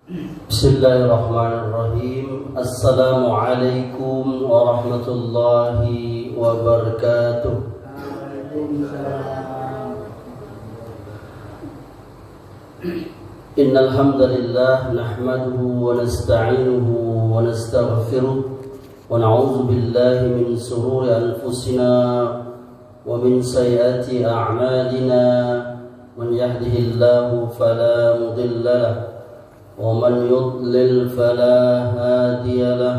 Bismillahirrahmanirrahim. Assalamualaikum warahmatullahi wabarakatuh. Innal hamdalillah nahmaduhu wa nasta'inuhu wa nastaghfiruh wa na'udzu billahi min shururi anfusina wa min sayyiati a'malina. Man yahdihillahu fala mudilla lahu ومن يضلل فلا هادي له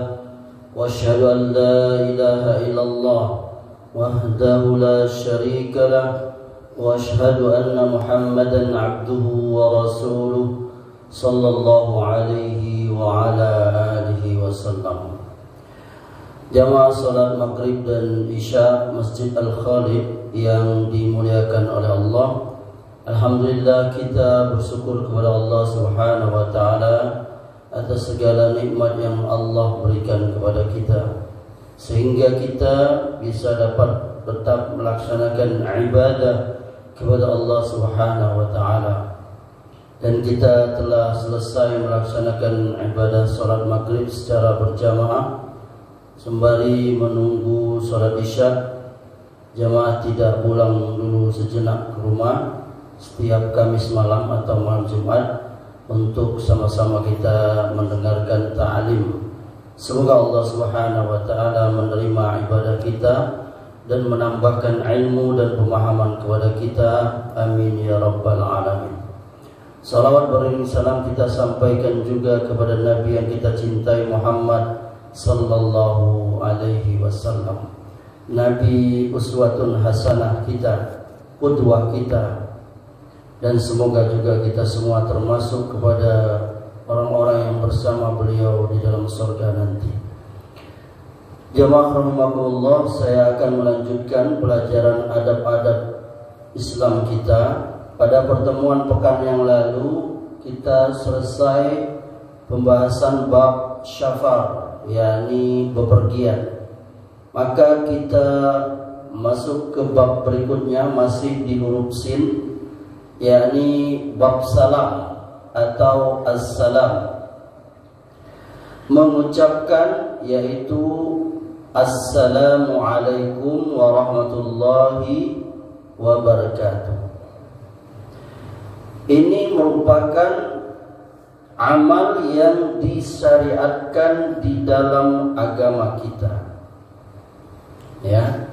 واشهد ان لا اله الا الله وحده لا شريك له واشهد ان محمدا عبده ورسوله صلى الله عليه وعلى اله وسلم. Jamaah salat maghrib dan isya Masjid Al-Khalid yang dimuliakan oleh Allah, alhamdulillah kita bersyukur kepada Allah Subhanahu wa taala atas segala nikmat yang Allah berikan kepada kita, sehingga kita bisa dapat tetap melaksanakan ibadah kepada Allah Subhanahu wa taala. Dan kita telah selesai melaksanakan ibadah salat maghrib secara berjamaah sembari menunggu salat isya. Jamaah tidak pulang dulu sejenak ke rumah setiap Kamis malam atau malam Jumat untuk sama-sama kita mendengarkan ta'lim. Semoga Allah Subhanahu wa taala menerima ibadah kita dan menambahkan ilmu dan pemahaman kepada kita. Amin ya rabbal alamin. Salawat beriring salam kita sampaikan juga kepada Nabi yang kita cintai, Muhammad sallallahu alaihi wasallam. Nabi uswatun hasanah kita, qudwah kita. Dan semoga juga kita semua termasuk kepada orang-orang yang bersama beliau di dalam surga nanti. Jamaah rahimakumullah, saya akan melanjutkan pelajaran adab-adab Islam kita. Pada pertemuan pekan yang lalu kita selesai pembahasan bab syafar, yakni bepergian. Maka kita masuk ke bab berikutnya, masih di huruf sin, yakni bab salam atau assalam. Mengucapkan yaitu assalamualaikum warahmatullahi wabarakatuh. Ini merupakan amal yang disyariatkan di dalam agama kita. Ya,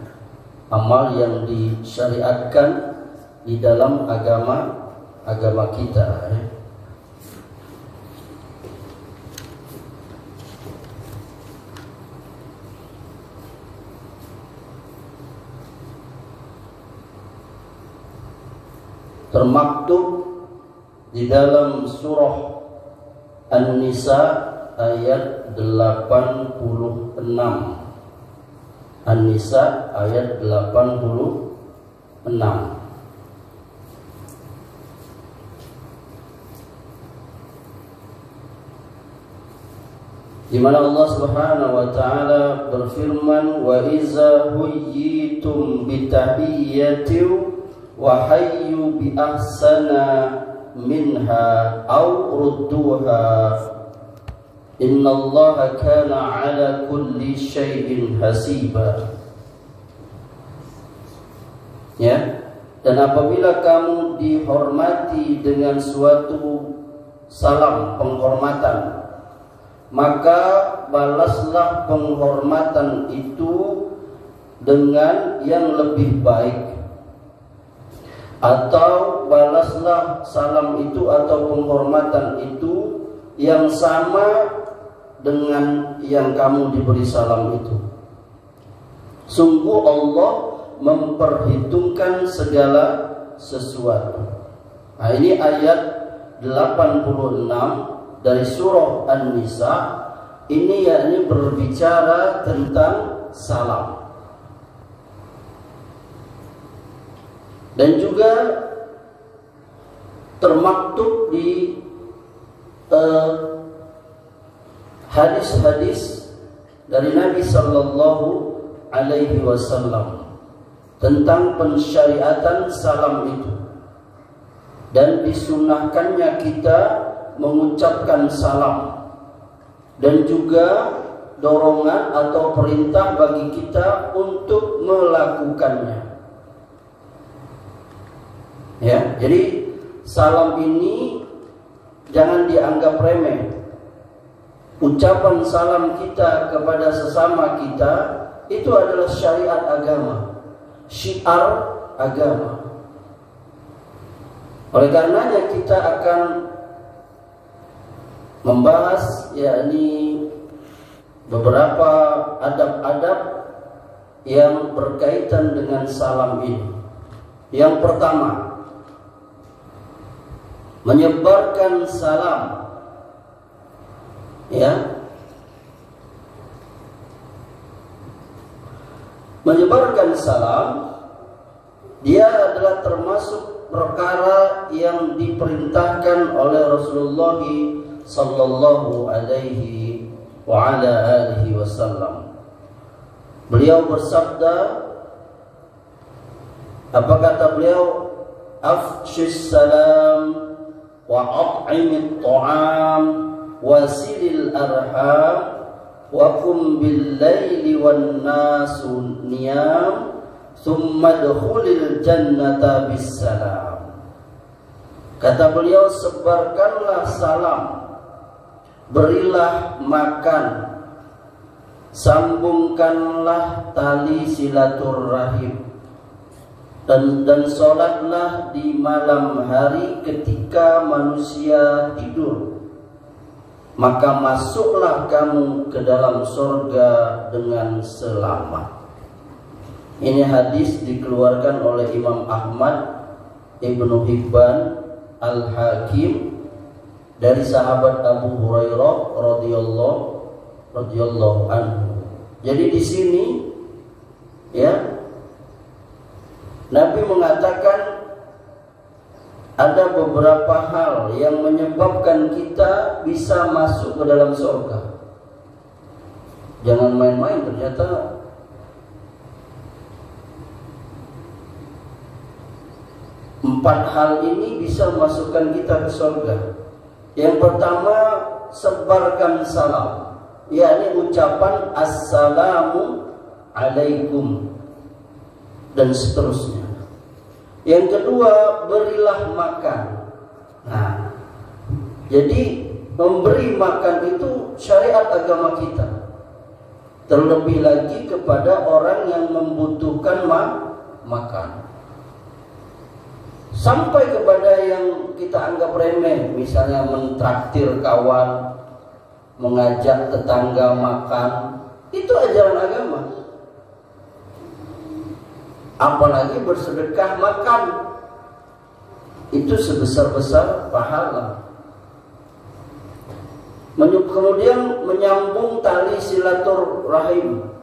amal yang disyariatkan di dalam agama kita. Termaktub di dalam surah An-Nisa ayat 86. An-Nisa ayat 86. Di mana Allah Subhanahu wa taala berfirman, wa iza huyyitum bitahiyyatin wa hayyu bi ahsana minha aw rudduha innallaha kana ala kulli syai'in hasiba. Ya, dan apabila kamu dihormati dengan suatu salam penghormatan, maka balaslah penghormatan itu dengan yang lebih baik, atau balaslah salam itu atau penghormatan itu yang sama dengan yang kamu diberi salam itu. Sungguh Allah memperhitungkan segala sesuatu. Nah, ini ayat 86 dari surah An-Nisa. Ini yakni berbicara tentang salam. Dan juga termaktub di hadis-hadis dari Nabi sallallahu alaihi wasallam tentang pensyariatan salam itu. Dan disunahkannya kita mengucapkan salam, dan juga dorongan atau perintah bagi kita untuk melakukannya. Ya, jadi salam ini jangan dianggap remeh. Ucapan salam kita kepada sesama kita itu adalah syariat agama, syiar agama. Oleh karenanya kita akan membahas yakni beberapa adab-adab yang berkaitan dengan salam ini. Yang pertama, menyebarkan salam. Ya, menyebarkan salam dia adalah termasuk perkara yang diperintahkan oleh Rasulullah sallallahu alaihi wa ala alihi wasallam. Beliau bersabda, apa kata beliau? Afshis salam wa at'imit ta'am wasilil arham wa kum bil laili wan nasu niyam thumma dukhulil jannata bis salam. Kata beliau, sebarkanlah salam, berilah makan, sambungkanlah tali silaturahim, dan sholatlah di malam hari ketika manusia tidur, maka masuklah kamu ke dalam surga dengan selamat. Ini hadis dikeluarkan oleh Imam Ahmad, Ibnu Hibban, Al-Hakim dari sahabat Abu Hurairah radhiyallahu anhu. Jadi di sini ya, Nabi mengatakan ada beberapa hal yang menyebabkan kita bisa masuk ke dalam surga. Jangan main-main, ternyata empat hal ini bisa masukkan kita ke surga. Yang pertama, sebarkan salam, yakni ucapan assalamu alaikum dan seterusnya. Yang kedua, berilah makan. Nah, jadi memberi makan itu syariat agama kita. Terlebih lagi kepada orang yang membutuhkan makan. Sampai kepada yang kita anggap remeh, misalnya mentraktir kawan, mengajak tetangga makan, itu ajaran agama. Apalagi bersedekah makan, itu sebesar-besar pahala. Kemudian menyambung tali silaturahim.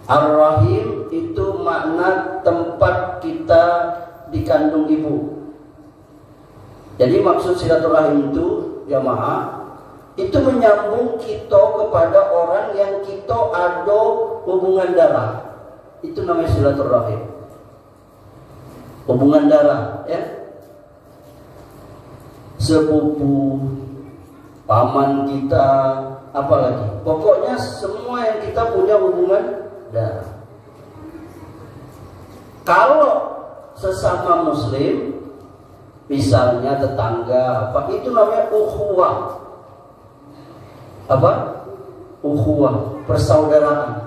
Ar-Rahim itu makna tempat kita dikandung ibu. Jadi maksud silaturahim itu jamaah, itu menyambung kita kepada orang yang kita ada hubungan darah. Itu namanya silaturahim, hubungan darah, ya, sepupu, paman kita, apalagi, pokoknya semua yang kita punya hubungan darah. Kalau sesama muslim, misalnya tetangga, apa itu namanya ukhuwah. Apa? Ukhuwah, persaudaraan.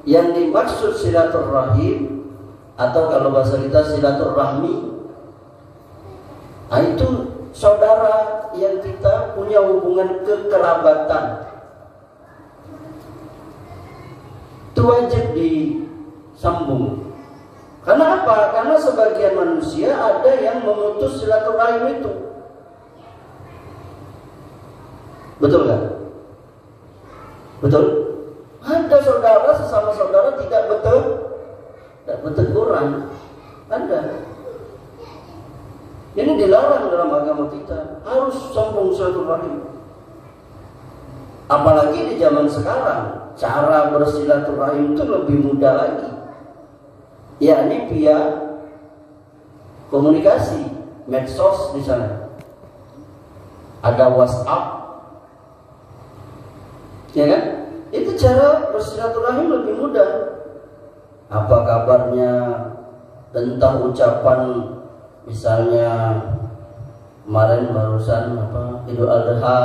Yang dimaksud silaturahim, atau kalau bahasa kita silaturahmi, nah itu saudara yang kita punya hubungan kekerabatan. Itu wajib disambung. Karena apa? Karena sebagian manusia ada yang memutus silaturahim itu. Betul kan? Betul? Ada saudara, sesama saudara tidak berteguran. Ada. Ini dilarang dalam agama kita. Harus sambung silaturahim. Apalagi di zaman sekarang, cara bersilaturahim itu lebih mudah lagi. Yakni via komunikasi, medsos di sana. ada WhatsApp, ya kan? Itu cara bersilaturahim lebih mudah. Apa kabarnya, tentang ucapan, misalnya kemarin barusan Idul Adha,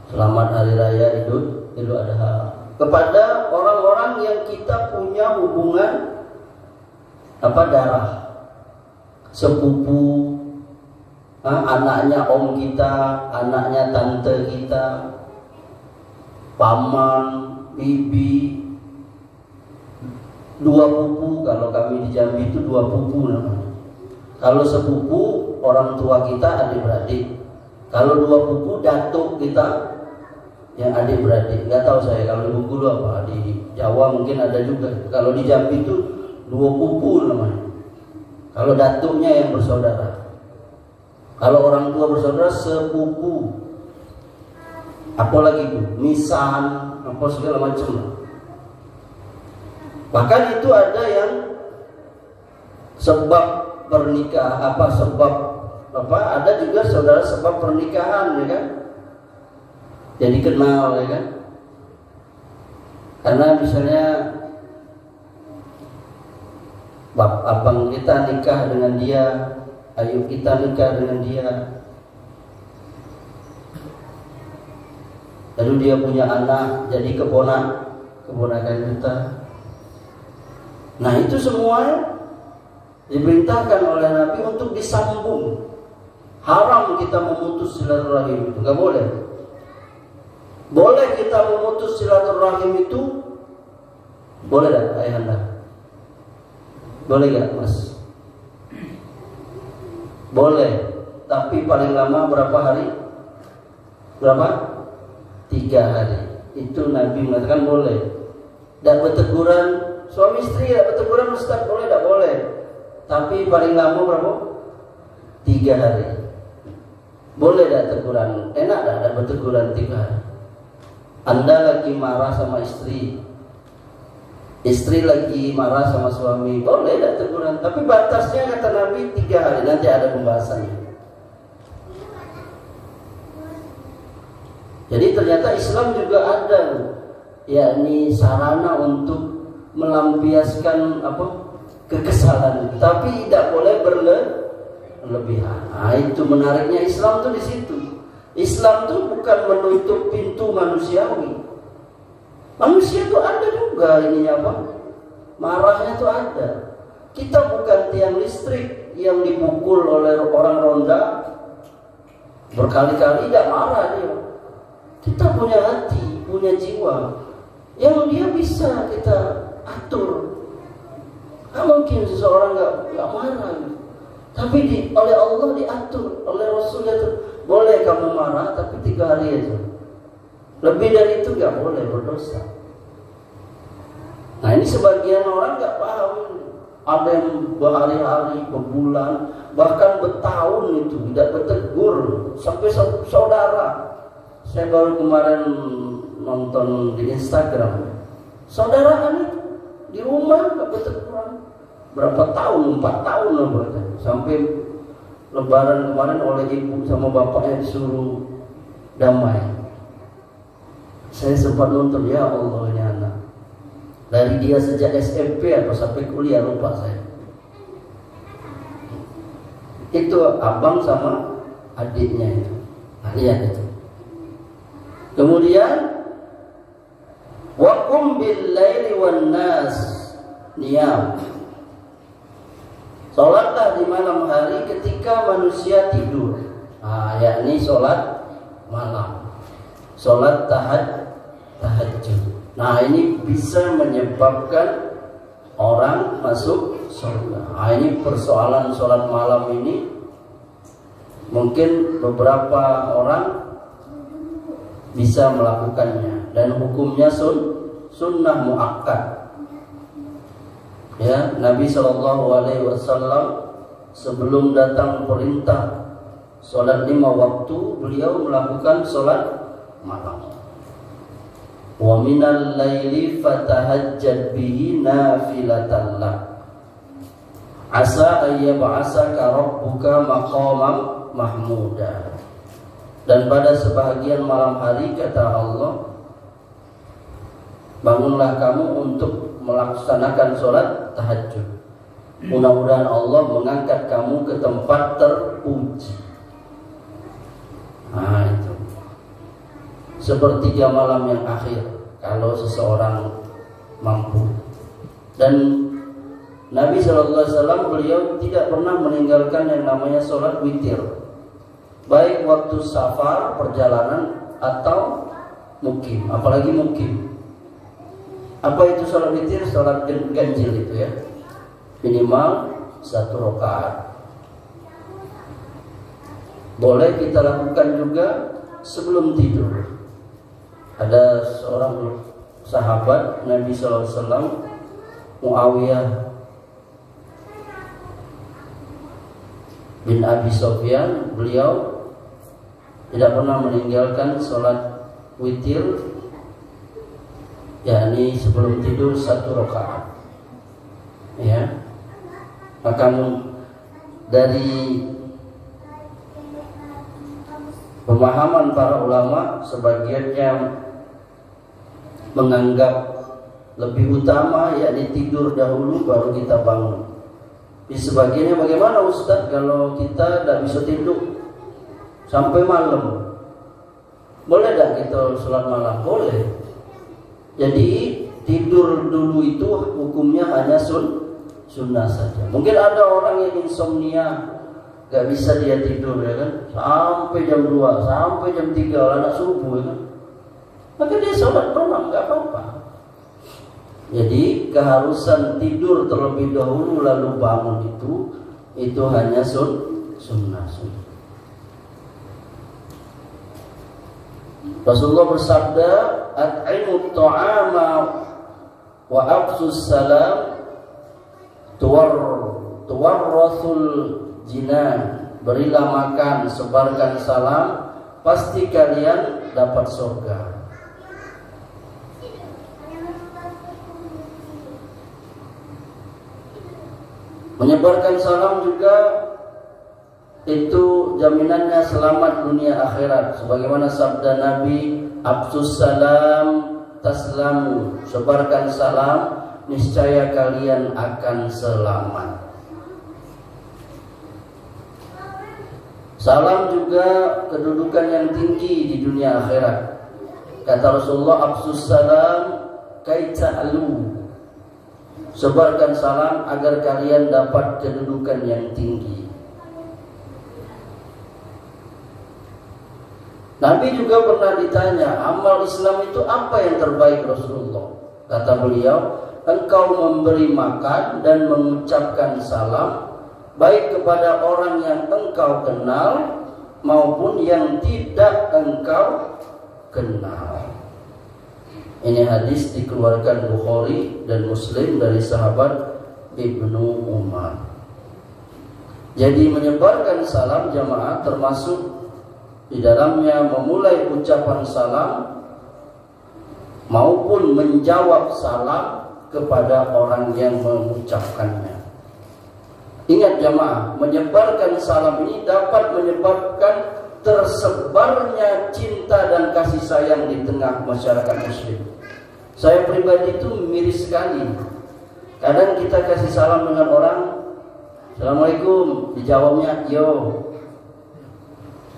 selamat hari raya Idul Adha, kepada orang-orang yang kita punya hubungan darah, sepupu, anaknya om kita, anaknya tante kita, paman, bibi, dua pupu. Kalau kami di Jambi itu dua pupu namanya. Kalau sepupu orang tua kita adik-beradik. Kalau dua pupu datuk kita yang adik-beradik. Nggak tahu saya kalau di Bengkulu apa, di Jawa mungkin ada juga. Kalau di Jambi itu dua pupu namanya. Kalau datuknya yang bersaudara. Kalau orang tua bersaudara sepupu. Apalagi itu nisan, apa segala macam. Bahkan itu ada yang sebab pernikahan, ada juga saudara sebab pernikahan, ya kan? Jadi kenal, ya kan? Karena misalnya abang kita nikah dengan dia, ayu kita nikah dengan dia, lalu dia punya anak, jadi keponakan kita. Nah itu semua diperintahkan oleh Nabi untuk disambung. Haram kita memutus silaturahim itu, nggak boleh. Boleh kita memutus silaturahim itu, boleh tak ayahanda? Boleh gak mas? Boleh, tapi paling lama berapa hari? Berapa? 3 hari. Itu Nabi mengatakan boleh. Dan berteguran suami istri, ya berteguran Ustaz, boleh tak boleh? Tapi paling lama berapa? 3 hari. Boleh tak teguran? Enak tak berteguran 3 hari? Anda lagi marah sama istri, istri lagi marah sama suami, boleh tak teguran? Tapi batasnya kata Nabi 3 hari. Nanti ada pembahasannya. Jadi ternyata Islam juga ada, yakni sarana untuk melampiaskan kekesalan, tapi tidak boleh berlebihan. Nah, itu menariknya Islam tuh di situ. Islam tuh bukan menutup pintu manusiawi. Manusia tuh ada juga ininya marahnya tuh ada. Kita bukan tiang listrik yang dipukul oleh orang ronda berkali-kali, tidak marah dia. Kita punya hati, punya jiwa yang dia bisa kita atur. Nggak mungkin seseorang nggak marah, tapi oleh Allah diatur, oleh Rasul diatur. Boleh kamu marah, tapi 3 hari aja. Lebih dari itu nggak boleh, berdosa. Nah ini sebagian orang nggak paham. Ada yang berhari-hari, berbulan, bahkan bertahun itu tidak bertegur sampai saudara. Saya baru kemarin nonton di Instagram, saudaraan itu di rumah nggak berteguran berapa tahun, 4 tahun lah, sampai Lebaran kemarin oleh ibu sama bapaknya disuruh damai. Saya sempat nonton, ya Allah ini anak. Dari dia sejak SMP atau sampai kuliah lupa saya. Itu abang sama adiknya itu. Nah, lihat itu. Kemudian waqum bil laili wan nas niyam. Salatlah di malam hari ketika manusia tidur. Nah, yakni salat malam. Salat tahajud. Nah, ini bisa menyebabkan orang masuk surga. Nah, ini persoalan salat malam ini mungkin beberapa orang bisa melakukannya dan hukumnya sunnah muakkad. Ya, Nabi SAW sebelum datang perintah sholat 5 waktu, beliau melakukan sholat malam. Wa minal laili fatahajjad bihi nafilatan lak asa ayyab'asaka rabbuka maqaman mahmuda. Dan pada sebahagian malam hari kata Allah, bangunlah kamu untuk melaksanakan sholat tahajud. Mudah-mudahan Allah mengangkat kamu ke tempat terpuji. Nah itu sepertiga malam yang akhir kalau seseorang mampu. Dan Nabi SAW beliau tidak pernah meninggalkan yang namanya sholat witir, baik waktu safar, perjalanan, atau mukim, apalagi mukim. Apa itu sholat witir? Sholat ganjil itu ya, minimal 1 rakaat. Boleh kita lakukan juga sebelum tidur. Ada seorang sahabat Nabi SAW, Muawiyah bin Abi Sufyan, beliau tidak pernah meninggalkan sholat witir, yakni sebelum tidur 1 rakaat. Ya, maka dari pemahaman para ulama, sebagian yang menganggap lebih utama yakni tidur dahulu baru kita bangun. Di sebagiannya, bagaimana Ustaz kalau kita tidak bisa tidur sampai malam? Boleh tidak kita sholat malam? Boleh. Jadi tidur dulu itu hukumnya hanya sunnah saja. Mungkin ada orang yang insomnia, gak bisa dia tidur ya kan, sampai jam 2, sampai jam 3 anak subuh ya kan. Maka dia sholat malam gak apa-apa. Jadi keharusan tidur terlebih dahulu lalu bangun itu hanya sunnah. Rasulullah bersabda, at'imut ta'ama wa afsus salam tuwarrasul jinan. Berilah makan, sebarkan salam, pasti kalian dapat surga. Menyebarkan salam juga itu jaminannya selamat dunia akhirat. Sebagaimana sabda Nabi, afsus salam taslamu, sebarkan salam, niscaya kalian akan selamat. Salam juga kedudukan yang tinggi di dunia akhirat. Kata Rasulullah, afsus salam kaita'lu, sebarkan salam agar kalian dapat kedudukan yang tinggi. Nabi juga pernah ditanya, amal Islam itu apa yang terbaik Rasulullah? Kata beliau, engkau memberi makan dan mengucapkan salam, baik kepada orang yang engkau kenal maupun yang tidak engkau kenal. Ini hadis dikeluarkan Bukhari dan Muslim dari sahabat Ibnu Umar. Jadi menyebarkan salam jamaah termasuk di dalamnya memulai ucapan salam maupun menjawab salam kepada orang yang mengucapkannya. Ingat jamaah, menyebarkan salam ini dapat menyebabkan tersebarnya cinta dan kasih sayang di tengah masyarakat muslim. Saya pribadi itu miris sekali. Kadang kita kasih salam dengan orang, Assalamualaikum, dijawabnya yo.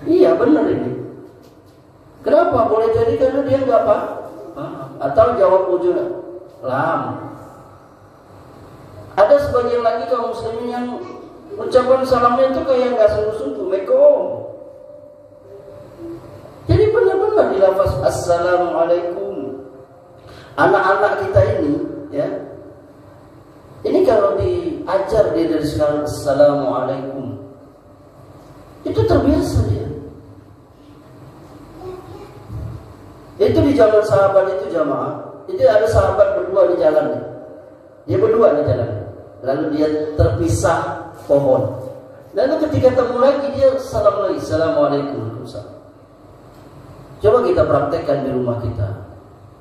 Iya benar ini. Kenapa? Boleh jadi karena dia nggak apa, atau jawab ujungnya lam. Ada sebagian lagi kaum muslimin yang ucapan salamnya itu kayak nggak sungguh-sungguh, mekom. Jadi benar-benar dilafaz assalamualaikum. Anak-anak kita ini, ya, ini kalau diajar dia dari sekarang assalamualaikum, itu terbiasa dia. Itu di zaman sahabat itu jamaah, itu ada sahabat berdua di jalan, dia berdua di jalan, lalu dia terpisah pohon. Lalu ketika ketemu lagi dia salam lagi, assalamualaikum. Coba kita praktekkan di rumah kita.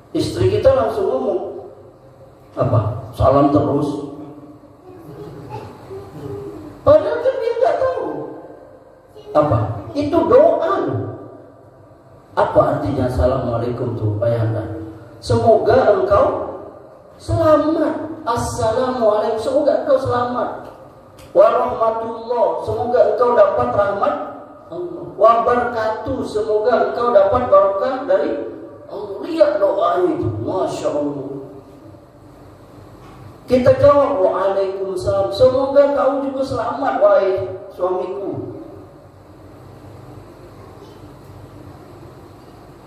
Istri kita langsung ngomong apa? Salam terus. Padahal kan dia nggak tahu apa itu doa loh. Apa artinya assalamualaikum tuh ayahanda? Semoga engkau selamat. Assalamualaikum, semoga engkau selamat. Warahmatullah, semoga engkau dapat rahmat Allah. Wabarakatuh, semoga engkau dapat barokah dari Allah. Lihat doanya itu, Masya Allah. Kita jawab waalaikumsalam, semoga kau juga selamat wahai suamiku.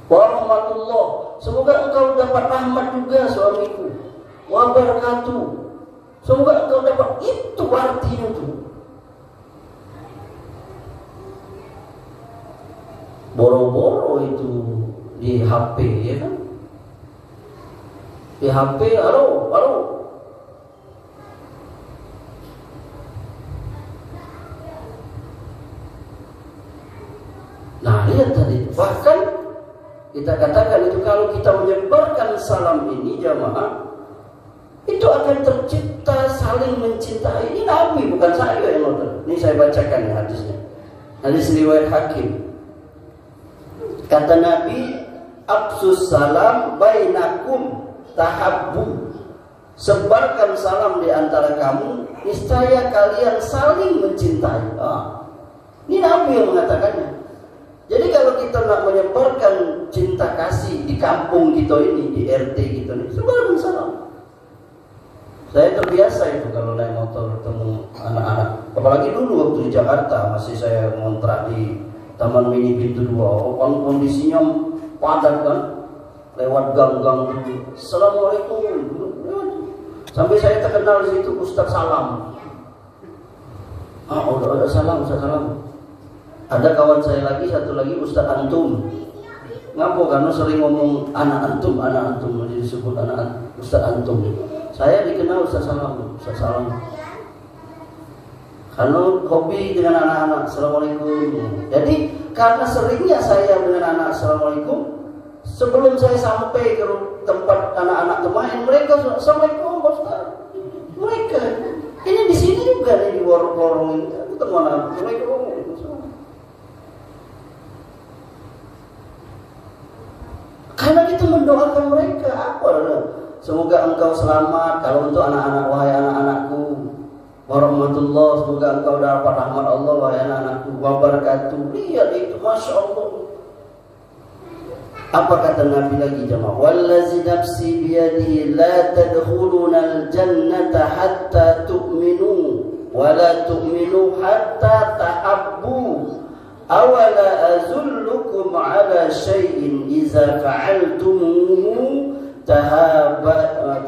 Warahmatullah, semoga engkau dapat rahmat juga suamiku. Wabarakatuh, semoga engkau dapat. Itu artinya tuh. Boro-boro itu di HP, ya kan? Di HP, halo, halo. Nah, lihat tadi, bahkan kita katakan itu kalau kita menyebarkan salam ini jamaah, itu akan tercipta saling mencintai. Ini Nabi, bukan saya yang ngomong. Ini saya bacakan ya hadisnya. Hadis riwayat Hakim. Kata Nabi, "Absus salam bainakum tahabbu." Sebarkan salam di antara kamu, niscaya kalian saling mencintai. Ini Nabi yang mengatakannya. Jadi kalau kita nak menyebarkan cinta kasih di kampung kita ini, di RT kita ini, sebarkan salam. Saya terbiasa itu kalau naik motor ketemu anak-anak. Apalagi dulu waktu di Jakarta, masih saya ngontrak di Taman Mini Pintu 2. Kondisinya padat kan, lewat gang-gang itu. Assalamualaikum. Sampai saya terkenal di situ Ustaz Salam. Udah salam, Ustaz Salam. Ada kawan saya lagi, satu lagi Ustaz Antum. Ngapa? Karena sering ngomong anak antum, jadi disebut anak Ustaz Antum. Saya dikenal Ustaz Salam, Ustaz Salam. Karena hobi dengan anak-anak, Assalamualaikum. Jadi karena seringnya saya dengan anak Assalamualaikum, sebelum saya sampai ke tempat anak-anak bermain, mereka Assalamualaikum Ustaz. Mereka ini di sini juga nih, di warung-warung ini ketemu anak Assalamualaikum. Karena kita mendoakan mereka apa? Semoga engkau selamat. Kalau untuk anak-anak, wahai anak-anakku, warahmatullah, semoga engkau dapat rahmat Allah, wahai anak-anakku, wabarakatuh. Lihat itu, Masya Allah. Apa kata Nabi lagi jemaah? Wallazi nafsi biyadihi la tadkhulunal jannata hatta tu'minu wa la tu'minu hatta tahabbu. Awala azullukum ala syai'in iza fa'altumuhu tahabbabtum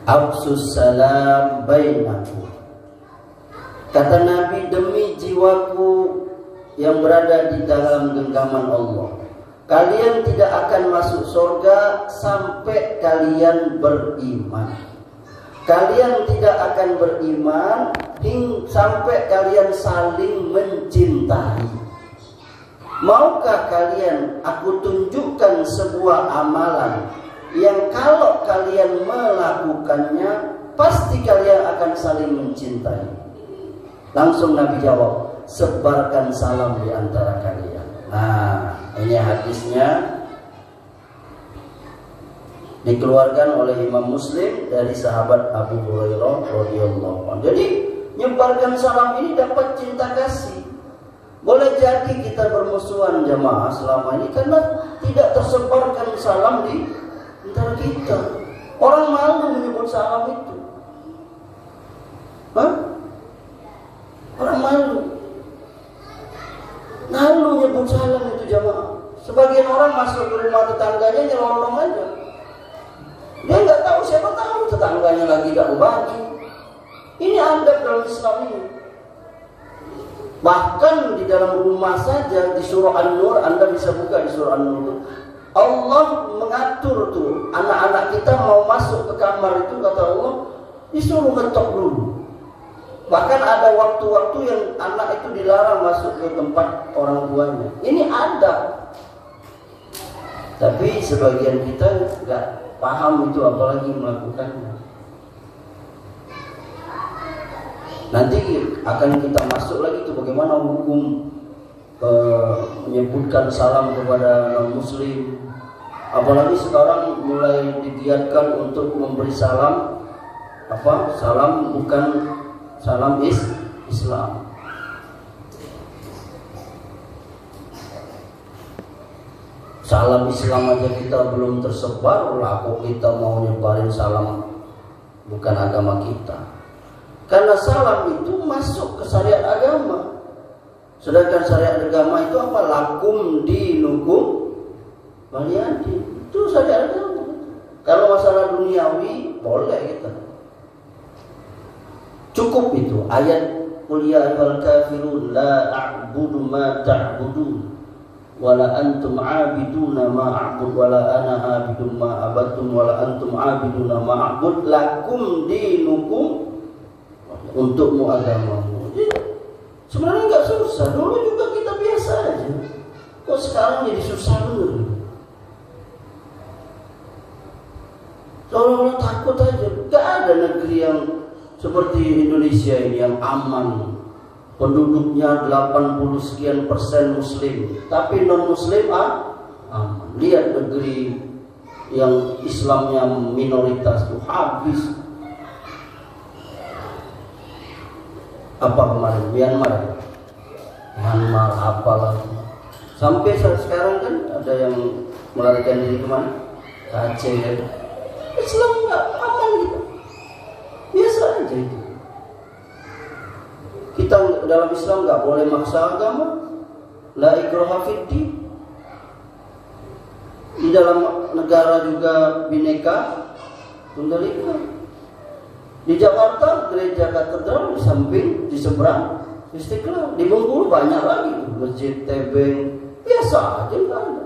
absus salam bainakum. Kata Nabi, demi jiwaku yang berada di dalam genggaman Allah, kalian tidak akan masuk surga sampai kalian beriman. Kalian tidak akan beriman sampai kalian saling mencintai. Maukah kalian aku tunjukkan sebuah amalan yang kalau kalian melakukannya pasti kalian akan saling mencintai? Langsung Nabi jawab, sebarkan salam di antara kalian. Nah, ini hadisnya dikeluarkan oleh Imam Muslim dari sahabat Abu Hurairah radhiyallahu anhu. Jadi nyebarkan salam ini dapat cinta kasih. Boleh jadi kita bermusuhan jamaah selama ini karena tidak tersebarkan salam di antara kita. Orang malu menyebut salam itu. Orang malu. Malu menyebut salam itu jamaah. Sebagian orang masuk ke rumah tetangganya nyelonong aja. Dia nggak tahu, siapa tahu tetangganya lagi gak baju. Ini adab dalam Islam ini. Bahkan di dalam rumah saja di surah An-Nur, Anda bisa buka di surah An-Nur. Allah mengatur tuh anak-anak kita mau masuk ke kamar itu, kata Allah disuruh ngetok dulu. Bahkan ada waktu-waktu yang anak itu dilarang masuk ke tempat orang tuanya. Ini adab. Tapi sebagian kita nggak paham itu, apalagi melakukannya. Nanti akan kita masuk lagi itu bagaimana hukum menyebutkan salam kepada non-muslim. Apalagi sekarang mulai digiatkan untuk memberi salam, salam bukan salam Islam. Salam Islam aja kita belum tersebar, lah kok kita mau nyebarin salam bukan agama kita. Karena salam itu masuk ke syariat agama. Sedangkan syariat agama itu apa? Lakum dinukum waliyadin. Itu syariat agama. Kalau masalah duniawi boleh kita. Cukup itu ayat qul ya ayyuhal kafirun la a'budu ma ta'budun wala antum 'abiduna ma a'bud wala ana 'abidun ma abadtum wala antum 'abiduna ma a'bud lakum dinukum, untukmu agamamu. Sebenarnya nggak susah, dulu juga kita biasa aja. Kok sekarang jadi susah dulu? Seolah-olah takut aja. Gak ada negeri yang seperti Indonesia ini yang aman. Penduduknya 80 sekian persen muslim, tapi non muslim aman. Lihat negeri yang Islamnya minoritas itu habis. Apa kemarin? Myanmar apalah. Sampai saat sekarang kan ada yang melarikan diri kemana? Aceh. Islam nggak aman gitu. Biasa aja itu. Kita dalam Islam nggak boleh maksa agama. La ikraha fid din. Di dalam negara juga bineka tunggal ika. Di Jakarta gereja katedral di samping, di seberang Istiqlal. Di Bengkulu banyak lagi masjid tebing, biasa aja, nggak ada.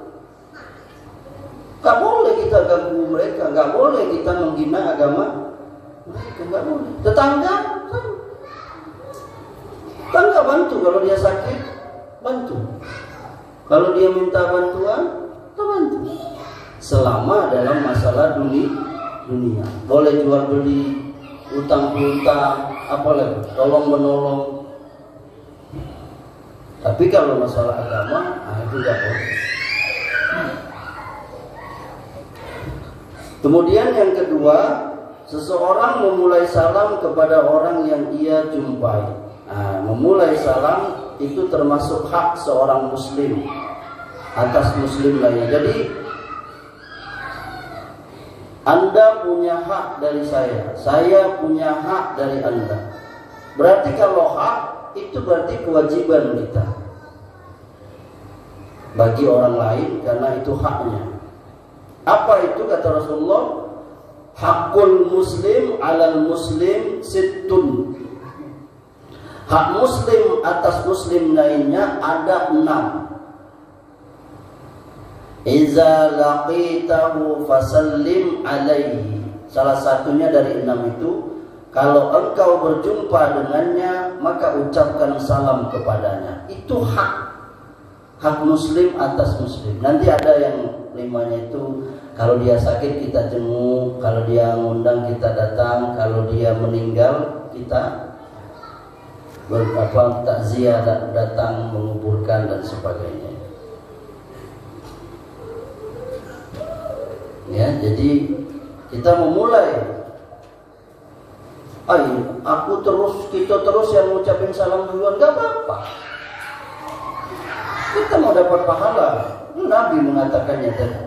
Nggak boleh kita ganggu mereka, nggak boleh kita menghina agama mereka, nggak boleh. Tetangga bantu, kalau dia sakit bantu, kalau dia minta bantuan kita bantu. Selama dalam masalah dunia boleh jual beli, utang piutang, apalagi tolong menolong. Tapi kalau masalah agama, itu tidak boleh. Kemudian yang kedua, seseorang memulai salam kepada orang yang ia jumpai. Memulai salam itu termasuk hak seorang muslim atas muslim lainnya. Jadi Anda punya hak dari saya punya hak dari Anda. Berarti kalau hak itu berarti kewajiban kita bagi orang lain karena itu haknya. Apa itu kata Rasulullah? Hakul muslim alal muslim sittun. Hak muslim atas muslim lainnya ada 6. Iza laqitahu fasallim alaihi. Salah satunya dari 6 itu, kalau engkau berjumpa dengannya maka ucapkan salam kepadanya. Itu hak muslim atas muslim. Nanti ada yang 5-nya itu, kalau dia sakit kita jenguk, kalau dia ngundang kita datang, kalau dia meninggal kita takziah datang menguburkan dan sebagainya. Ya, jadi kita memulai. Kita terus yang ngucapin salam duluan, gak apa-apa. Kita mau dapat pahala. Nabi mengatakannya tadi.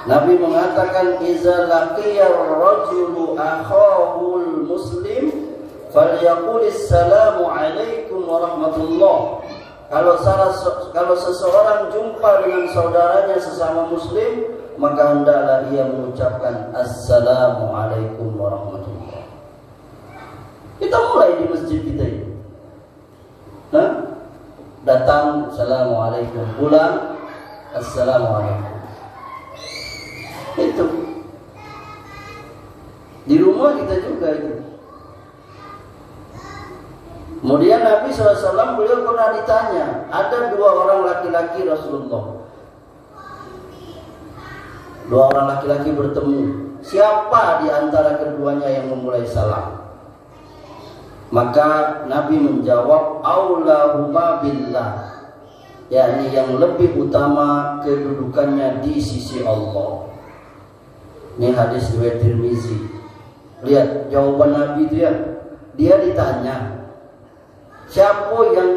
Nabi mengatakan iza laqiya rajulu akhahul muslim falyaqulis salamu alaikum warahmatullah. Kalau seseorang jumpa dengan saudaranya sesama muslim, maka hendaklah ia mengucapkan assalamu alaikum warahmatullah. Kita mulai di masjid kita ini. Datang assalamualaikum, pulang assalamualaikum. Itu di rumah kita juga itu. Kemudian Nabi SAW beliau pernah ditanya, ada 2 orang laki-laki Rasulullah. 2 orang laki-laki bertemu, siapa di antara keduanya yang memulai salam? Maka Nabi menjawab, aulahuma billah, yakni yang lebih utama kedudukannya di sisi Allah. Ini hadis riwayat Tirmizi. Lihat jawaban Nabi itu ya. Dia ditanya, siapa yang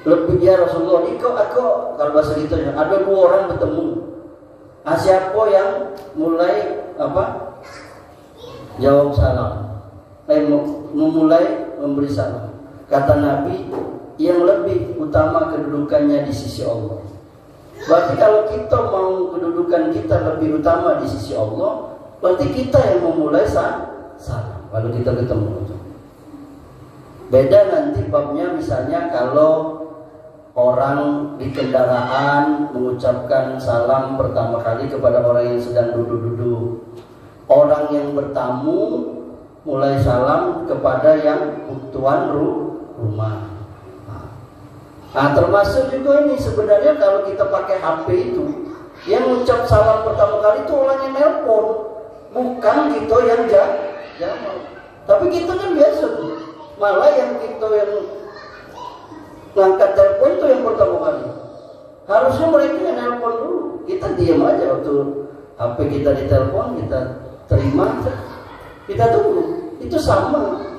lebih, ya Rasulullah, aku kalau bahasa gitu ya, ada 2 orang bertemu. Siapa yang mulai apa? Jawab salam. Memulai memberi salam. Kata Nabi, yang lebih utama kedudukannya di sisi Allah. Berarti kalau kita mau kedudukan kita lebih utama di sisi Allah, berarti kita yang memulai salam kalau kita ketemu. Beda nanti babnya, misalnya kalau orang di kendaraan mengucapkan salam pertama kali kepada orang yang sedang duduk-duduk. Orang yang bertamu mulai salam kepada yang tuan rumah. Nah, termasuk juga ini sebenarnya kalau kita pakai HP itu, yang mengucap salam pertama kali itu orang yang nelpon, bukan kita yang jawab. Tapi kita kan biasa tuh, malah yang kita yang ngangkat telepon itu yang pertama kali. Harusnya mereka yang nelpon dulu. Kita diam aja waktu HP kita ditelepon, kita terima, kita tunggu. Itu sama.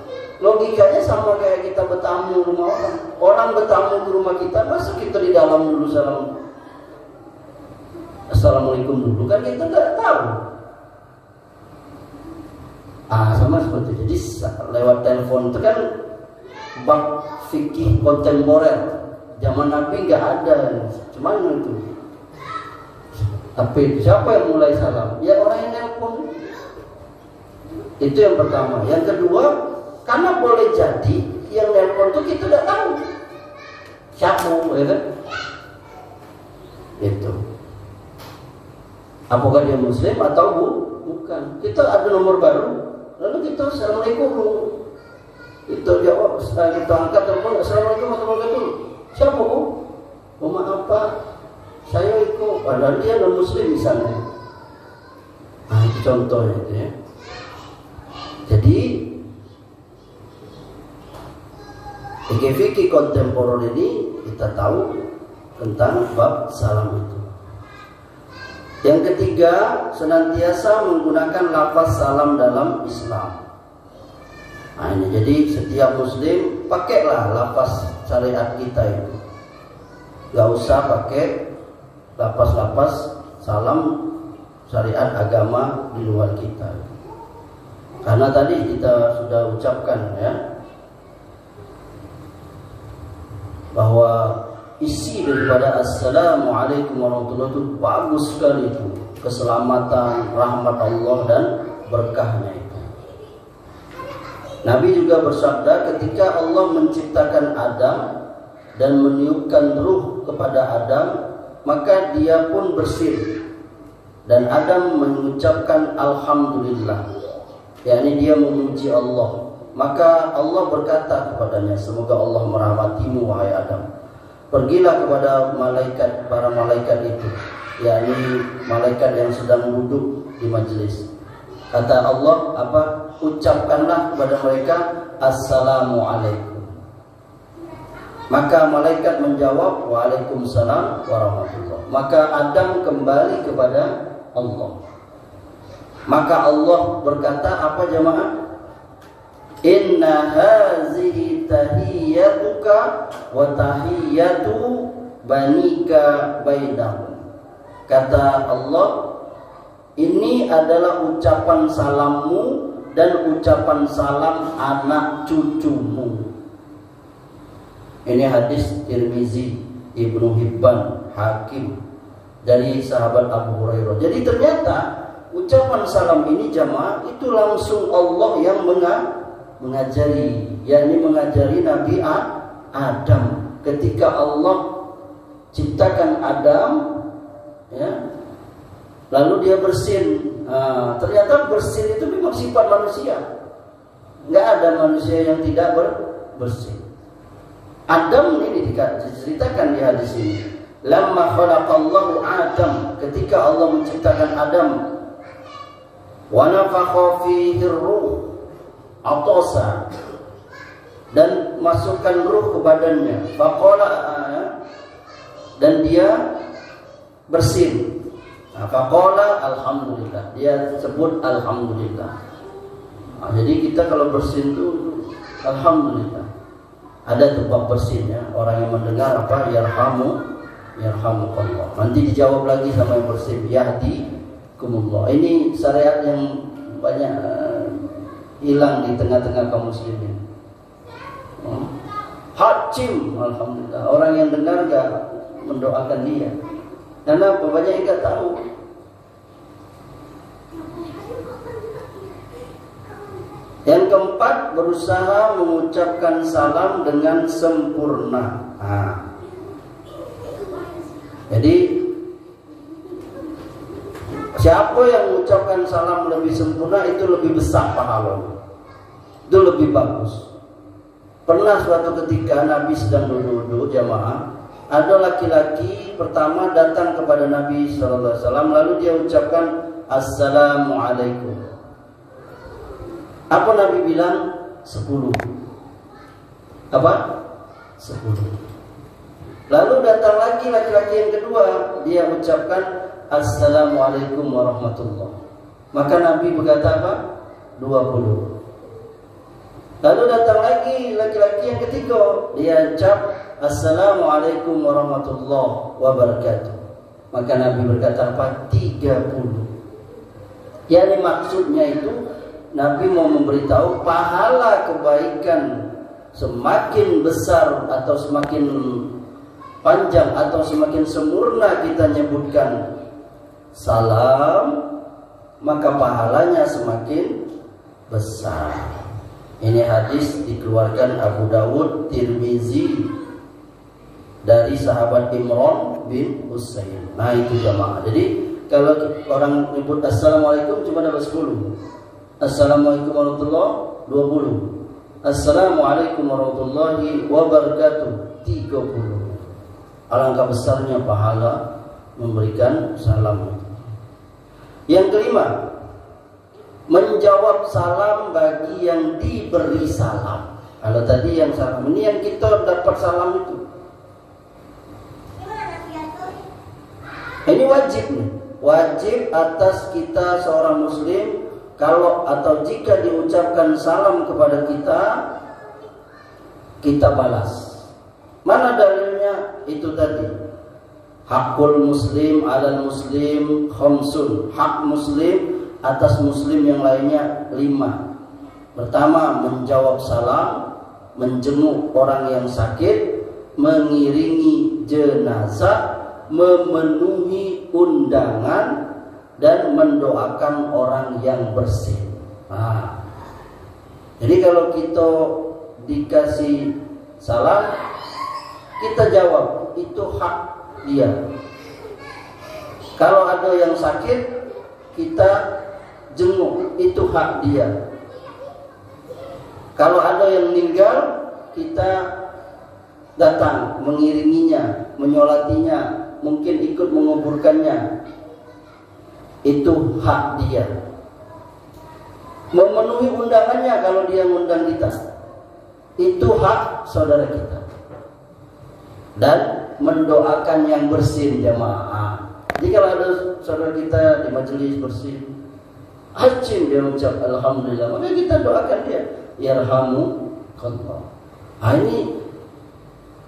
Logikanya sama kayak kita bertamu rumah orang. Orang bertamu ke rumah kita, masa kita di dalam dulu salam, assalamualaikum dulu, kan kita nggak tahu. Sama seperti itu. Jadi lewat telepon itu kan bab fikih kontemporer. Zaman Nabi nggak ada, cuman itu. Tapi siapa yang mulai salam? Ya orang yang nelpon. Itu yang pertama. Yang kedua, karena boleh jadi yang nelpon itu kita tidak tahu siapa, ya kan? Itu. Apakah dia Muslim atau bukan? Kita ada nomor baru, lalu kita assalamualaikum. Itu jawab, setelah kita angkat telepon, assalamualaikum warahmatullahi wabarakatuh. Siapa bu? Maaf Pak, saya ikut. Padahal dia non Muslim misalnya. Itu contohnya itu ya. Jadi fikih kontemporer ini kita tahu tentang bab salam itu. Yang ketiga, senantiasa menggunakan lafaz salam dalam Islam. Ini jadi setiap Muslim pakailah lafaz syariat kita itu. Gak usah pakai lafaz-lafaz salam syariat agama di luar kita. Karena tadi kita sudah ucapkan ya, bahwa isi daripada assalamualaikum warahmatullahi wabarakatuh itu bagus sekali itu, keselamatan, rahmat Allah dan berkahnya itu. Nabi juga bersabda, ketika Allah menciptakan Adam dan meniupkan ruh kepada Adam, maka dia pun bersin dan Adam mengucapkan alhamdulillah, yakni dia memuji Allah. Maka Allah berkata kepadanya, semoga Allah merahmatimu wahai Adam. Pergilah kepada malaikat, para malaikat itu, yakni malaikat yang sedang duduk di majelis. Kata Allah, ucapkanlah kepada mereka assalamualaikum. Maka malaikat menjawab waalaikumsalam warahmatullahi. Maka Adam kembali kepada Allah. Maka Allah berkata apa jemaah? Inna hazihi tahiyyatuka wa tahiyyatu banika bainahum. Kata Allah, ini adalah ucapan salammu dan ucapan salam anak cucumu. Ini hadis Tirmizi, Ibnu Hibban, Hakim dari sahabat Abu Hurairah. Jadi ternyata ucapan salam ini jamaah itu langsung Allah yang mengajari, yakni mengajari Nabi Adam. Ketika Allah ciptakan Adam, ya, lalu dia bersin. Ternyata bersin itu memang sifat manusia. Nggak ada manusia yang tidak bersin. Adam ini diceritakan di hadis ini. Lamma khalaqallahu Adam, ketika Allah menciptakan Adam, wa nafakha fihi ruh, atasa, dan masukkan ruh ke badannya. Faqala, dan dia bersin. Nah, faqala alhamdulillah, dia sebut alhamdulillah. Nah, jadi kita kalau bersin itu alhamdulillah. Ada tempat bersin ya. Orang yang mendengar apa? Yarhamukallah. Nanti dijawab lagi sama yang bersin, yahdikumullah. Ini syariat yang banyak hilang di tengah-tengah kaum muslimin. Hacim, alhamdulillah. Orang yang dengar gak mendoakan dia. Karena apa? Banyak yang gak tahu. Yang keempat, berusaha mengucapkan salam dengan sempurna. Jadi siapa yang mengucapkan salam lebih sempurna itu lebih besar pahalanya. Itu lebih bagus. Pernah suatu ketika Nabi sedang duduk jamaah, ada laki-laki pertama datang kepada Nabi SAW, lalu dia ucapkan Assalamualaikum. Apa Nabi bilang? 10. Apa? 10. Lalu datang lagi laki-laki yang kedua, dia ucapkan Assalamualaikum warahmatullahi. Maka Nabi berkata apa? 20. Lalu datang lagi laki-laki yang ketiga, dia ucap Assalamualaikum warahmatullahi wabarakatuh. Maka Nabi berkata apa? 30. Yani maksudnya itu Nabi mau memberitahu pahala kebaikan semakin besar atau semakin panjang atau semakin sempurna kita nyebutkan salam, maka pahalanya semakin besar. Ini hadis dikeluarkan Abu Dawud, Tirmizi dari sahabat Imran bin Husain. Nah itu jamaah. Jadi kalau orang nyebut Assalamualaikum cuma dapat 10. Assalamualaikum warahmatullahi 20. Assalamualaikum warahmatullahi wabarakatuh 30. Alangkah besarnya pahala memberikan salam. Yang kelima, menjawab salam bagi yang diberi salam. Kalau tadi yang salam, ini yang kita dapat salam itu. Ini wajib nih. Wajib atas kita seorang muslim, kalau atau jika diucapkan salam kepada kita, kita balas. Mana dalilnya? Itu tadi. Hakul muslim alal muslim khamsun. Hak muslim atas muslim yang lainnya 5. Pertama, menjawab salam, menjenguk orang yang sakit, mengiringi jenazah, memenuhi undangan, dan mendoakan orang yang bersih. Jadi kalau kita dikasih salam, kita jawab, itu hak dia. Kalau ada yang sakit, kita jenguk, itu hak dia. Kalau ada yang meninggal, kita datang mengiringinya, menyolatinya, mungkin ikut menguburkannya, itu hak dia. Memenuhi undangannya kalau dia mengundang kita, itu hak saudara kita. Dan mendoakan yang bersin jamaah. Jadi kalau ada saudara kita di majelis bersin, hajim dia ucap alhamdulillah, maka kita doakan dia, yarhamukallah. Ini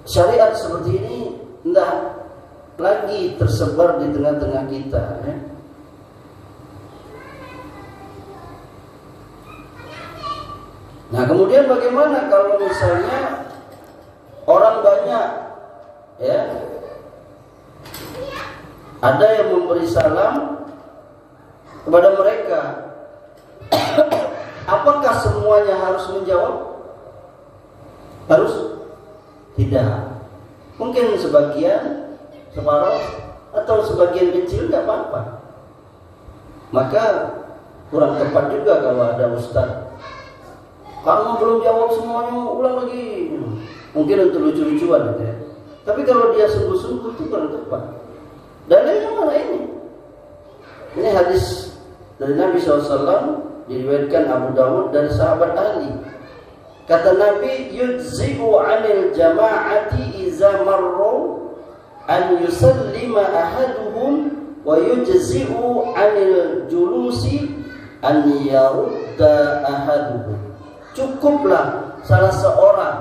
syariat seperti ini tidak lagi tersebar di tengah-tengah kita ya. Nah kemudian bagaimana kalau misalnya orang banyak ya, ada yang memberi salam kepada mereka, apakah semuanya harus menjawab? Harus? Tidak. Mungkin sebagian, separuh, atau sebagian kecil tidak apa-apa. Maka kurang tepat juga kalau ada ustaz, kamu belum jawab semuanya, ulang lagi. Mungkin untuk lucu-lucuan gitu ya. Tapi kalau dia sungguh-sungguh itu kurang tepat. Dalilnya mana ini? Ini hadis dari Nabi SAW, diriwayatkan Abu Dawud dari sahabat Ali. Kata Nabi, yujzi'u 'anil jama'ati iza marru an yusallima ahaduhum wa yujzi'u 'anil julusi an yarudda ahaduhum. Cukuplah salah seorang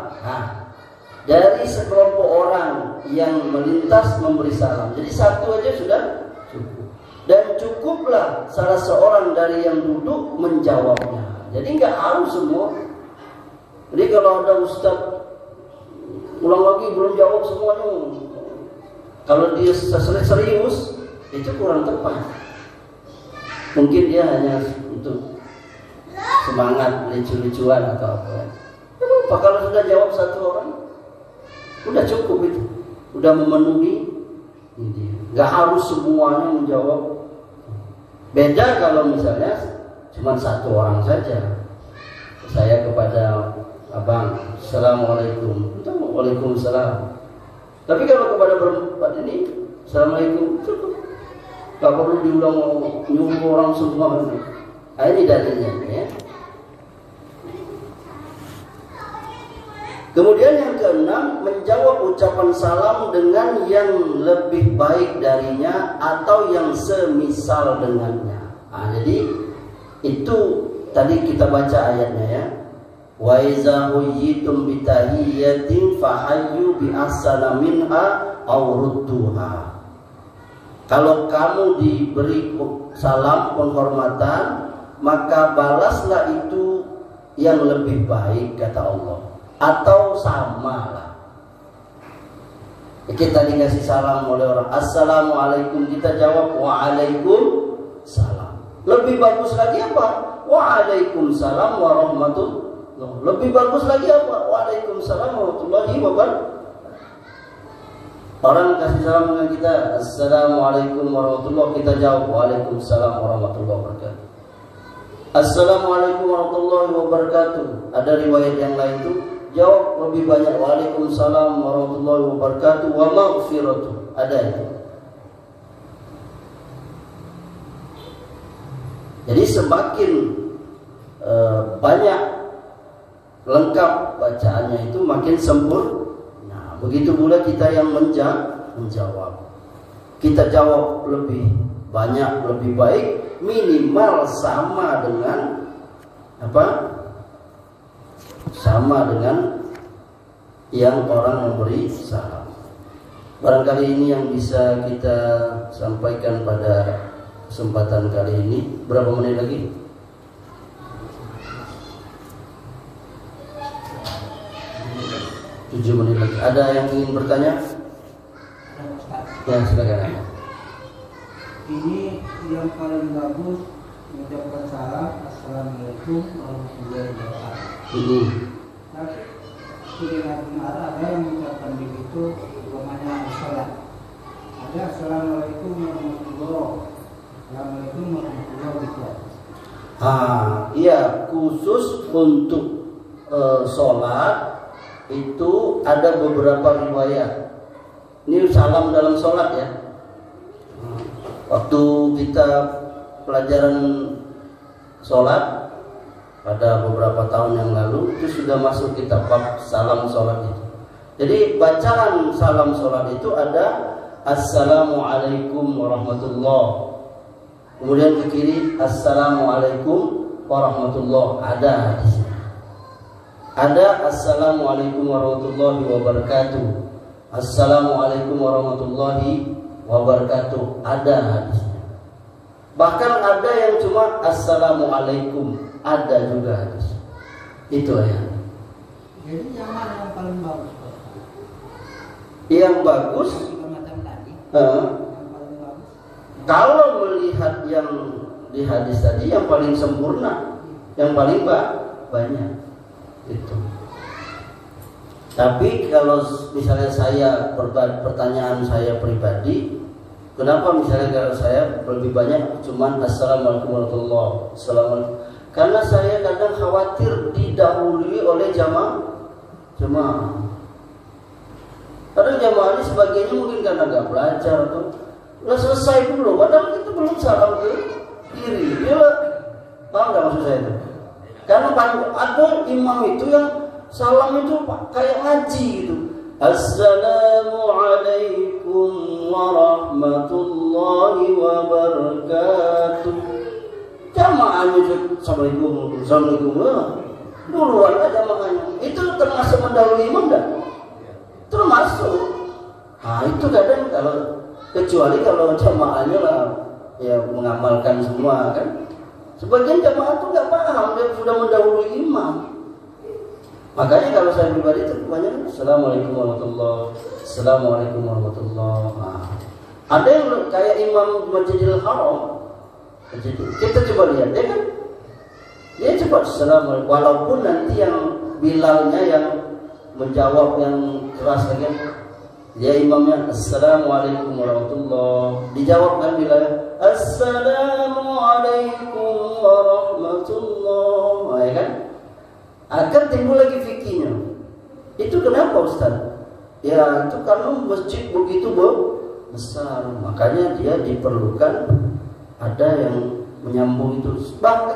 dari sekelompok orang yang melintas memberi salam. Jadi satu aja sudah cukup. Dan cukuplah salah seorang dari yang duduk menjawabnya. Jadi nggak harus semua. Jadi kalau ada ustaz ulang lagi belum jawab semuanya, kalau dia serius itu kurang tepat. Mungkin dia hanya untuk semangat lucu-lucuan atau apa. Kalau sudah jawab satu orang, udah cukup itu, udah memenuhi. Nggak harus semuanya menjawab. Beda kalau misalnya cuma satu orang saja. Saya kepada abang, assalamualaikum, itu waalaikumsalam. Tapi kalau kepada berempat ini, assalamualaikum, cukup. Gak perlu diulang nyuruh orang semua. Nah, ini dalilnya ya. Kemudian yang keenam, menjawab ucapan salam dengan yang lebih baik darinya atau yang semisal dengannya. Nah, jadi itu tadi kita baca ayatnya ya. Wa iza huyyitum bi tahiyyatin fahayyu bi ahsana minha aw rudduha. Kalau kamu diberi salam penghormatan, maka balaslah itu yang lebih baik, kata Allah, atau samalah. Kita dikasih salam oleh orang, assalamualaikum, kita jawab waalaikumsalam. Lebih bagus lagi apa? Waalaikumsalam warahmatullahi. Lebih bagus lagi apa? Waalaikumsalam warahmatullahi wabarakatuh. Orang kasih salam dengan kita, assalamualaikum warahmatullahi, kita jawab waalaikumsalam warahmatullahi wabarakatuh. Assalamualaikum warahmatullahi wabarakatuh. Ada riwayat yang lain itu jawab lebih banyak waalaikumsalam warahmatullahi wabarakatuh wa maghfiratuh. Ada itu. Jadi semakin banyak lengkap bacaannya itu makin sempurna. Nah, begitu pula kita yang menjawab. Kita jawab lebih banyak, lebih baik, minimal sama dengan apa? Sama dengan yang orang memberi salam. Barangkali ini yang bisa kita sampaikan pada kesempatan kali ini. Berapa menit lagi? 7 menit lagi. Ada yang ingin bertanya? Ya, silakan. Ini yang paling bagus mengucapkan salam, assalamualaikum warahmatullahi wabarakatuh. Tapi dengar ada yang mengucapkan begitu, umpamanya sholat. Ada assalamualaikum warahmatullahi, assalamualaikum warahmatullahi wabarakatuh. Iya, khusus untuk sholat itu ada beberapa riwayat. Ini salam dalam sholat ya. Waktu kita pelajaran sholat pada beberapa tahun yang lalu itu sudah masuk kitab bab salam sholat itu. Jadi bacaan salam sholat itu ada assalamualaikum warahmatullahi. Kemudian ke kiri assalamualaikum warahmatullahi. Ada hadisnya. Ada assalamualaikum warahmatullahi wabarakatuh. Assalamualaikum warahmatullahi wabarakatuh. Ada hadisnya. Bahkan ada yang cuma assalamualaikum. Ada juga hadis. Itu ya. Jadi yang mana yang paling bagus? Yang bagus. Kalau melihat yang di hadis tadi, yang paling sempurna, yang paling banyak. Itu. Tapi kalau misalnya saya pertanyaan saya pribadi, kenapa misalnya kalau saya lebih banyak cuman assalamualaikum warahmatullahi wabarakatuh? Karena saya kadang khawatir didahului oleh jamaah. Kadang jamaah ini sebagiannya mungkin karena nggak belajar atau udah selesai dulu, padahal kita belum salam ke kiri. Dia paham nggak maksud saya itu? Karena ada imam itu yang salam itu kayak ngaji gitu. Assalamualaikum warahmatullahi wabarakatuh. Jamaahnya assalamualaikum, assalamualaikum. Duluan aja jamaahnya. Itu termasuk mendahului imam enggak? Termasuk. Nah itu kadang kalau kecuali kalau jamaahnya lah ya mengamalkan semua kan. Sebagian jamaah itu nggak paham, dia sudah mendahului imam. Makanya kalau saya pribadi itu banyak assalamualaikum warahmatullahi, assalamualaikum warahmatullahi. Nah, ada yang kayak imam Masjidil Haram. Kita coba lihat, dia kan dia cepat assalamualaikum, walaupun nanti yang Bilalnya yang menjawab yang keras kan. Dia imamnya assalamualaikum warahmatullahi, dijawab kan Bilal assalamualaikum warahmatullahi, ya kan? Akan timbul lagi fikihnya. Itu kenapa Ustaz? Ya itu karena masjid begitu besar, makanya dia diperlukan ada yang menyambung itu.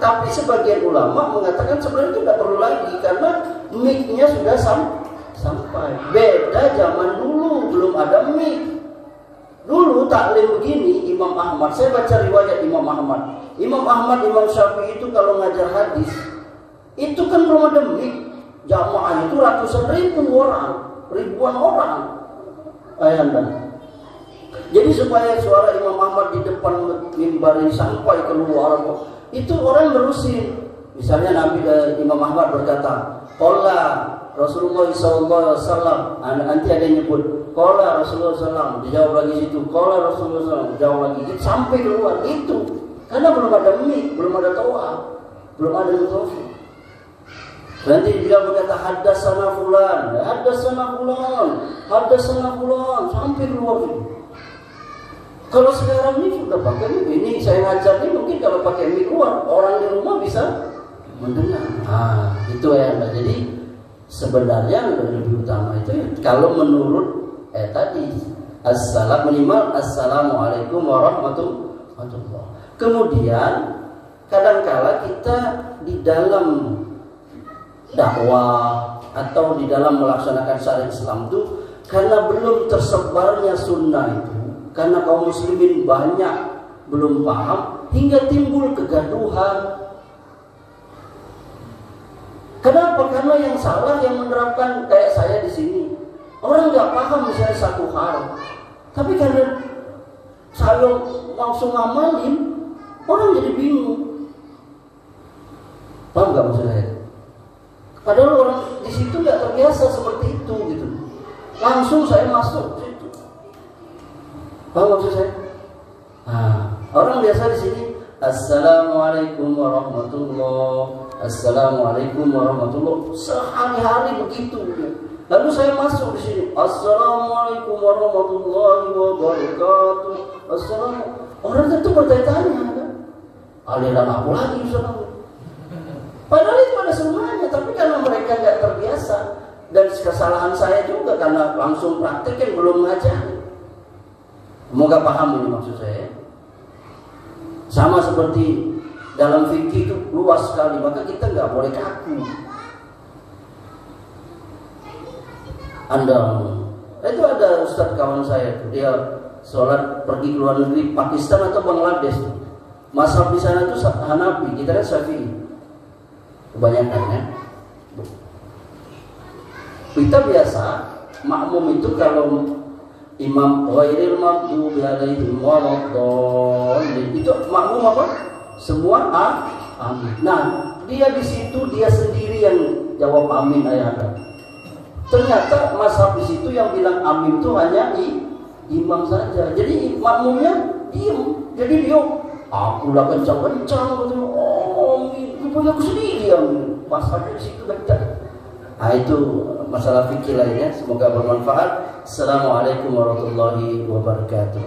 Tapi sebagian ulama mengatakan sebenarnya itu tidak perlu lagi karena mic-nya sudah sampai. Beda zaman dulu belum ada mic. Dulu taklim begini Imam Ahmad, saya baca riwayat Imam Ahmad. Imam Ahmad, Imam Syafi'i itu kalau ngajar hadis itu kan belum ada mic. Jamaah itu ratusan ribuan orang. Ayanda. Jadi supaya suara Imam Ahmad di depan mimbar ini sampai keluar, itu orang nerusin. Misalnya Nabi Imam Ahmad berkata, "Qala Rasulullah SAW." Nanti ada yang nyebut, "Qala Rasulullah SAW." Dijawab lagi situ, "Qala Rasulullah SAW." Dijawab lagi, gitu, sampai keluar itu. Karena belum ada mic, belum ada toa, belum ada mikrofon. Nanti dia berkata haddatsana fulan, haddatsana fulan, haddatsana fulan, sampai keluar itu. Kalau sekarang ini sudah pakai mic, ini saya ngajar ini mungkin kalau pakai mic keluar, orang di rumah bisa mendengar. Ah, itu ya. Jadi sebenarnya lebih utama itu ya, kalau menurut tadi minimal assalamualaikum warahmatullahi. Kemudian kadangkala kita di dalam dakwah atau di dalam melaksanakan syariat Islam itu karena belum tersebarnya sunnah itu, karena kaum muslimin banyak belum paham hingga timbul kegaduhan. Kenapa? Karena yang salah yang menerapkan kayak saya di sini. Orang nggak paham misalnya satu hal, tapi karena saya langsung ngamalin, orang jadi bingung. Paham nggak maksud saya? Padahal orang di situ nggak terbiasa seperti itu gitu. Langsung saya masuk situ. Paham maksud saya? Nah, orang biasa di sini assalamualaikum warahmatullahi, assalamualaikum warahmatullahi, sehari-hari begitu. Lalu saya masuk di sini, assalamualaikum warahmatullahi wabarakatuh. Orang itu bertanya-tanya kan, aliran aku lagi Ustaz. Padahal itu ada semuanya, tapi karena mereka nggak terbiasa dan kesalahan saya juga karena langsung praktek kan belum ngajar. Semoga paham ini maksud saya. Sama seperti dalam fikih itu luas sekali, maka kita nggak boleh kaku. Itu ada ustadz kawan saya, dia sholat pergi ke luar negeri Pakistan atau Bangladesh. Mazhab di sana itu Hanafi, kita kan Syafi'i. Kebanyakan ya. Kita biasa makmum itu kalau imam ghairil maghdubi alaihim waladdallin, itu makmum apa? Semua amin. Nah, dia di situ dia sendiri yang jawab amin ayahanda. Ternyata mazhab di situ yang bilang amin itu hanya imam saja. Jadi makmumnya diem. Jadi dia aku lah kencang-kencang gitu. Punya aku sendiri yang masalahnya di situ kan. Nah itu masalah fikih lainnya. Semoga bermanfaat. Assalamualaikum warahmatullahi wabarakatuh.